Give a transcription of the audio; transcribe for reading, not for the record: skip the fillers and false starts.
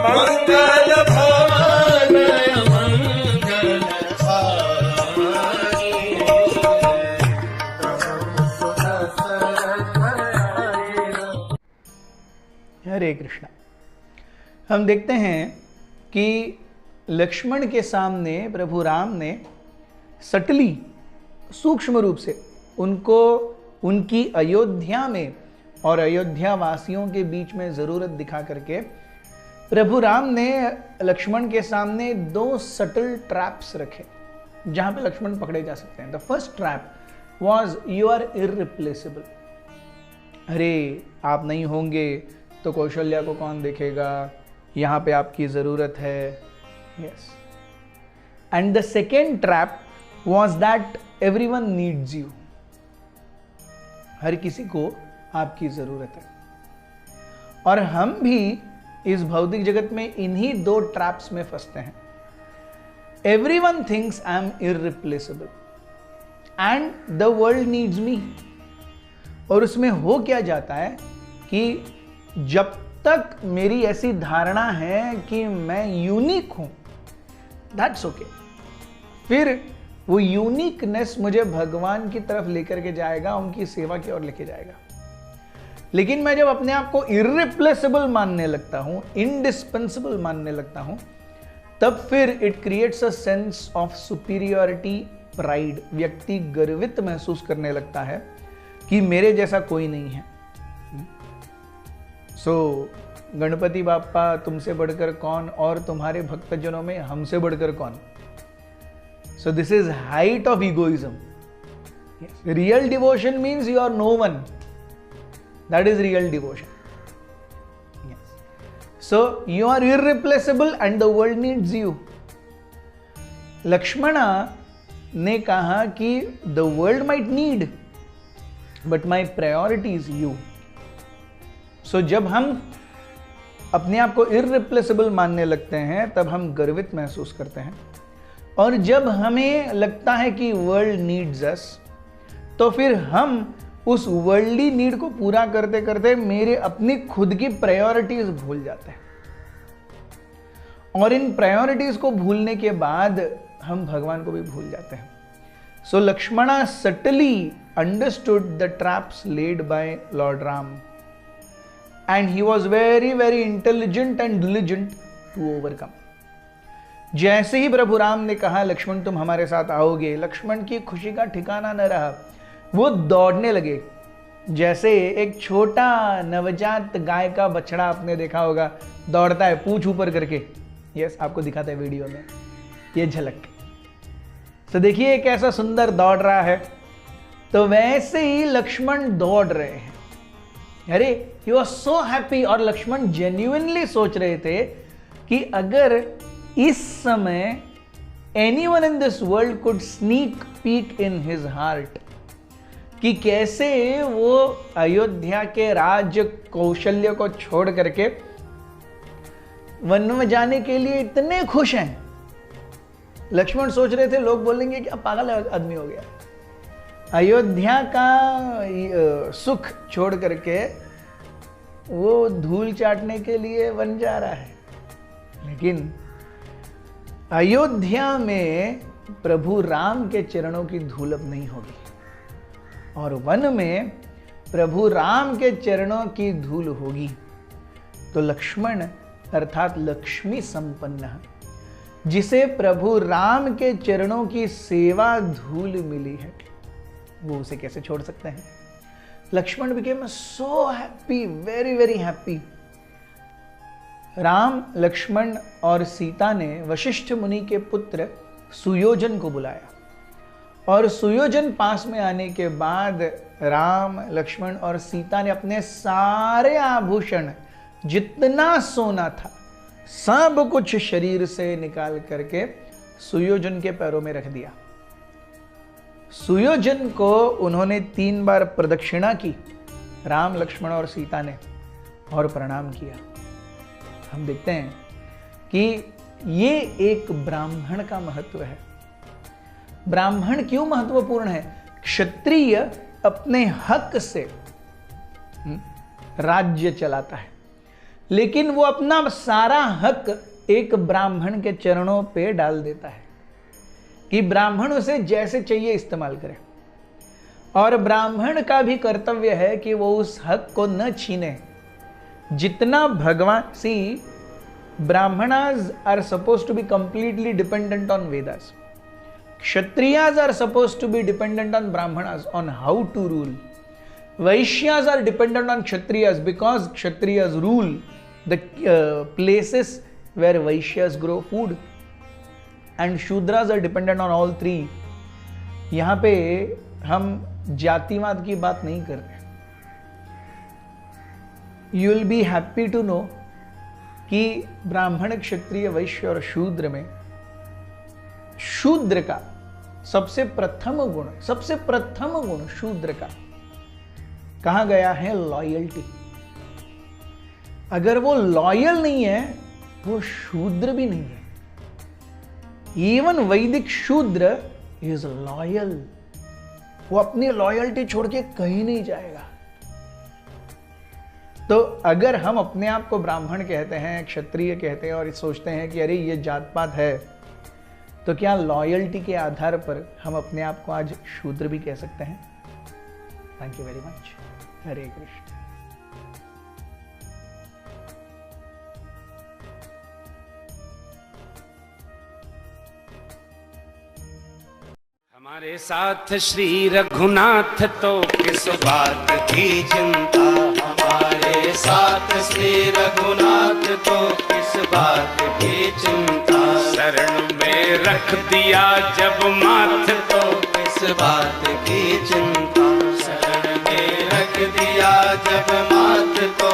मंगल भवन मंगल हारी। हरे कृष्णा। हम देखते हैं कि लक्ष्मण के सामने प्रभु राम ने सटली सूक्ष्म रूप से उनको उनकी अयोध्या में और अयोध्या वासियों के बीच में ज़रूरत दिखा करके प्रभु राम ने लक्ष्मण के सामने 2 सटल ट्रैप्स रखे जहां पे लक्ष्मण पकड़े जा सकते हैं। The first trap was you are irreplaceable. अरे आप नहीं होंगे तो कौशल्या को कौन देखेगा, यहाँ पे आपकी ज़रूरत है। Yes. And the second trap was that everyone needs you. हर किसी को आपकी ज़रूरत है। और हम भी इस भौतिक जगत में इन्हीं 2 ट्रैप्स में फंसते हैं। Everyone thinks I am irreplaceable and the world needs मी। और उसमें हो क्या जाता है कि जब तक मेरी ऐसी धारणा है कि मैं यूनिक हूं, दैट्स ओके, फिर वो यूनिकनेस मुझे भगवान की तरफ लेकर के जाएगा, उनकी सेवा की ओर लेके जाएगा। लेकिन मैं जब अपने आप को इररिप्लेसेबल मानने लगता हूं, इंडिस्पेंसिबल मानने लगता हूं, तब फिर it creates a sense of superiority, pride. व्यक्ति गर्वित महसूस करने लगता है कि मेरे जैसा कोई नहीं है। गणपति बाप्पा तुमसे बढ़कर कौन, और तुम्हारे भक्तजनों में हमसे बढ़कर कौन। So this is height of egoism. Real devotion means you are no one. That is real devotion. So you are irreplaceable and the world needs you. Lakshmana ने कहा कि the world might need but my priority is you. So जब हम अपने आप को irreplaceable मानने लगते हैं तब हम गर्वित महसूस करते हैं। और जब हमें लगता है कि वर्ल्ड नीड्स अस, तो फिर हम उस वर्ल्डली नीड को पूरा करते करते मेरे अपनी खुद की प्रायोरिटीज भूल जाते हैं। और इन प्रायोरिटीज को भूलने के बाद हम भगवान को भी भूल जाते हैं। So Lakshmana subtly understood the traps laid by lord Ram and he was very intelligent and diligent to overcome। जैसे ही प्रभु राम ने कहा लक्ष्मण तुम हमारे साथ आओगे, लक्ष्मण की खुशी का ठिकाना न रहा। वो दौड़ने लगे जैसे एक छोटा नवजात गाय का बछड़ा आपने देखा होगा, दौड़ता है पूंछ ऊपर करके। यस, आपको दिखाता है वीडियो में ये झलक। तो देखिए कैसा सुंदर दौड़ रहा है। तो वैसे ही लक्ष्मण दौड़ रहे हैं। अरे ही वॉज सो हैप्पी। और लक्ष्मण जेन्युइनली सोच रहे थे कि अगर इस समय anyone in this world could sneak peak in his heart, कि कैसे वो अयोध्या के राज कौशल्य को छोड़ करके वन में जाने के लिए इतने खुश हैं। लक्ष्मण सोच रहे थे लोग बोलेंगे कि अब पागल आदमी हो गया, अयोध्या का सुख छोड़ करके वो धूल चाटने के लिए वन जा रहा है। लेकिन अयोध्या में प्रभु राम के चरणों की धूल अब नहीं होगी, और वन में प्रभु राम के चरणों की धूल होगी। तो लक्ष्मण अर्थात लक्ष्मी संपन्न, जिसे प्रभु राम के चरणों की सेवा धूल मिली है, वो उसे कैसे छोड़ सकते हैं। Lakshman became so happy, very happy। Ram, Lakshman और सीता ने वशिष्ठ मुनि के पुत्र सुयोजन को बुलाया, और सुयोजन पास में आने के बाद राम, लक्ष्मण और सीता ने अपने सारे आभूषण, जितना सोना था, सब कुछ शरीर से निकाल करके सुयोजन के पैरों में रख दिया। सुयोजन को उन्होंने 3 बार प्रदक्षिणा की, राम, लक्ष्मण और सीता ने, और प्रणाम किया। हम देखते हैं कि ये एक ब्राह्मण का महत्व है। ब्राह्मण क्यों महत्वपूर्ण है? क्षत्रिय अपने हक से राज्य चलाता है, लेकिन वो अपना सारा हक एक ब्राह्मण के चरणों पे डाल देता है कि ब्राह्मण उसे जैसे चाहिए इस्तेमाल करे। और ब्राह्मण का भी कर्तव्य है कि वो उस हक को न छीने जितना भगवान see Brahmanas are suppose to be completely dependent on Vedas, Kshatriyas are suppose to be dependent on Brahmanas on how to rule, Vaishyas are dependent on Kshatriyas because Kshatriyas rule the places where Vaishyas grow food and Shudras are dependent on all three। यहां पे हम जातिवाद की बात नहीं कर रहे। You will be happy to know कि ब्राह्मण, क्षत्रिय, वैश्य और शूद्र में शूद्र का सबसे प्रथम गुण शूद्र का कहा गया है लॉयल्टी। अगर वो लॉयल नहीं है वो शूद्र भी नहीं है। इवन वैदिक शूद्र इज लॉयल, वो अपनी लॉयल्टी छोड़ के कहीं नहीं जाएगा। तो अगर हम अपने आप को ब्राह्मण कहते हैं, क्षत्रिय कहते हैं और सोचते हैं कि अरे ये जात पात है, तो क्या लॉयल्टी के आधार पर हम अपने आप को आज शूद्र भी कह सकते हैं? Thank you very much. Hare Krishna. हमारे साथ श्री रघुनाथ तो किस बात की चिंता, हमारे साथ श्री रघुनाथ तो किस बात की चिंता, शरण में रख दिया जब माथ तो किस बात की चिंता, शरण में रख दिया जब माथ तो